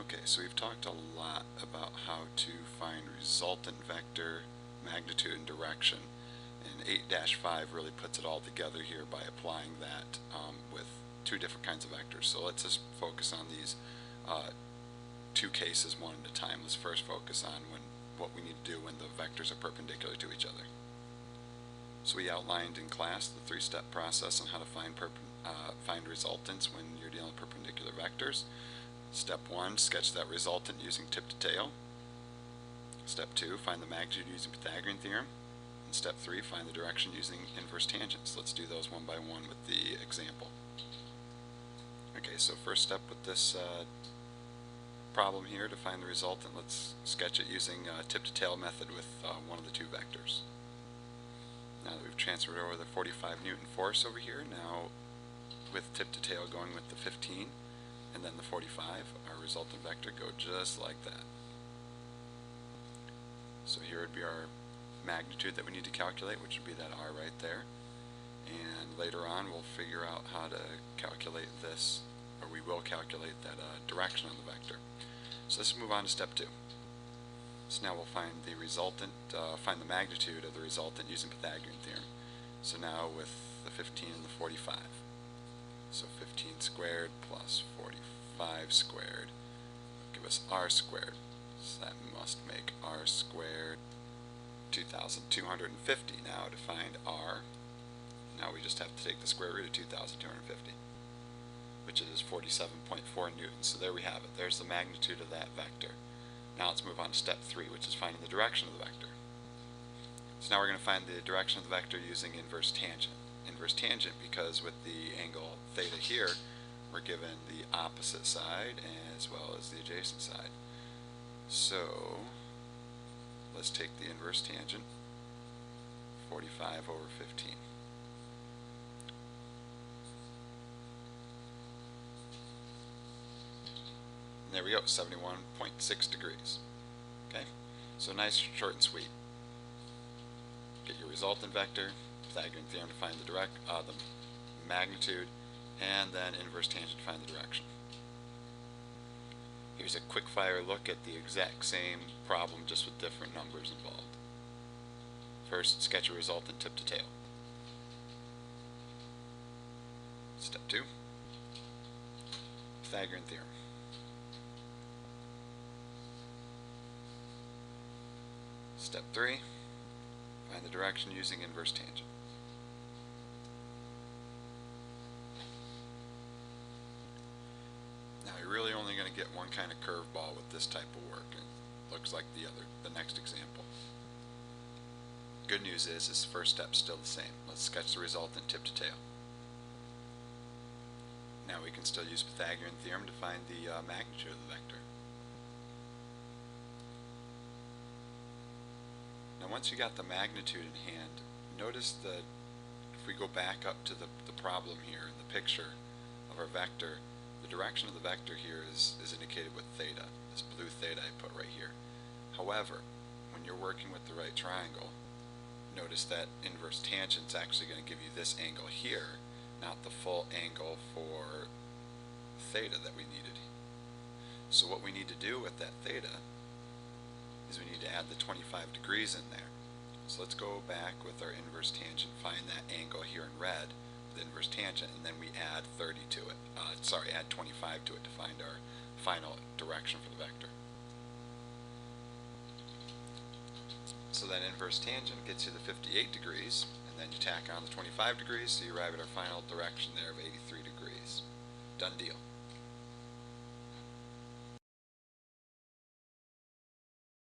Okay, so we've talked a lot about how to find resultant vector, magnitude, and direction. And 8-5 really puts it all together here by applying that with two different kinds of vectors. So let's just focus on these two cases one at a time. Let's first focus on what we need to do when the vectors are perpendicular to each other. So we outlined in class the three-step process on how to find resultants when you're dealing with perpendicular vectors. Step 1, sketch that resultant using tip to tail. Step 2, find the magnitude using Pythagorean theorem. And step 3, find the direction using inverse tangents. Let's do those one by one with the example. Okay, so first step with this problem here to find the resultant, let's sketch it using tip to tail method with one of the two vectors. Now that we've transferred over the 45 Newton force over here, now with tip to tail going with the 15 and then the 45, our resultant vector go just like that. So here would be our magnitude that we need to calculate, which would be that r right there. And later on we'll figure out how to calculate this, or we will calculate that direction on the vector. So let's move on to step 2. So now we'll find the resultant, find the magnitude of the resultant using Pythagorean theorem. So now with the 15 and the 45. So 15 squared plus 45 squared will give us r squared. So that must make r squared 2,250. Now to find r, now we just have to take the square root of 2,250, which is 47.4 newtons. So there we have it. There's the magnitude of that vector. Now let's move on to step 3, which is finding the direction of the vector. So now we're going to find the direction of the vector using inverse tangent. Inverse tangent because with the angle theta here, we're given the opposite side as well as the adjacent side. So let's take the inverse tangent, 45 over 15. And there we go, 71.6 degrees. Okay, so nice, short, and sweet. Get your resultant vector, Pythagorean theorem to find the magnitude, and then inverse tangent to find the direction. Here's a quick fire look at the exact same problem, just with different numbers involved. First, sketch a resultant tip to tail. Step 2, Pythagorean theorem. Step 3, find the direction using inverse tangent. Now you're really only going to get one kind of curveball with this type of work. It looks like the next example. Good news is this first step's still the same. Let's sketch the resultant tip to tail. Now we can still use Pythagorean theorem to find the magnitude of the vector. Now once you got the magnitude in hand, notice that if we go back up to the problem here in the picture of our vector, the direction of the vector here is indicated with theta, this blue theta I put right here. However, when you're working with the right triangle, notice that inverse tangent is actually going to give you this angle here, not the full angle for theta that we needed. So what we need to do with that theta is we need to add the 25 degrees in there. So let's go back with our inverse tangent, find that angle here in red, the inverse tangent, and then we add 30 to it. Add 25 to it to find our final direction for the vector. So then inverse tangent gets you the 58 degrees, and then you tack on the 25 degrees, so you arrive at our final direction there of 83 degrees. Done deal.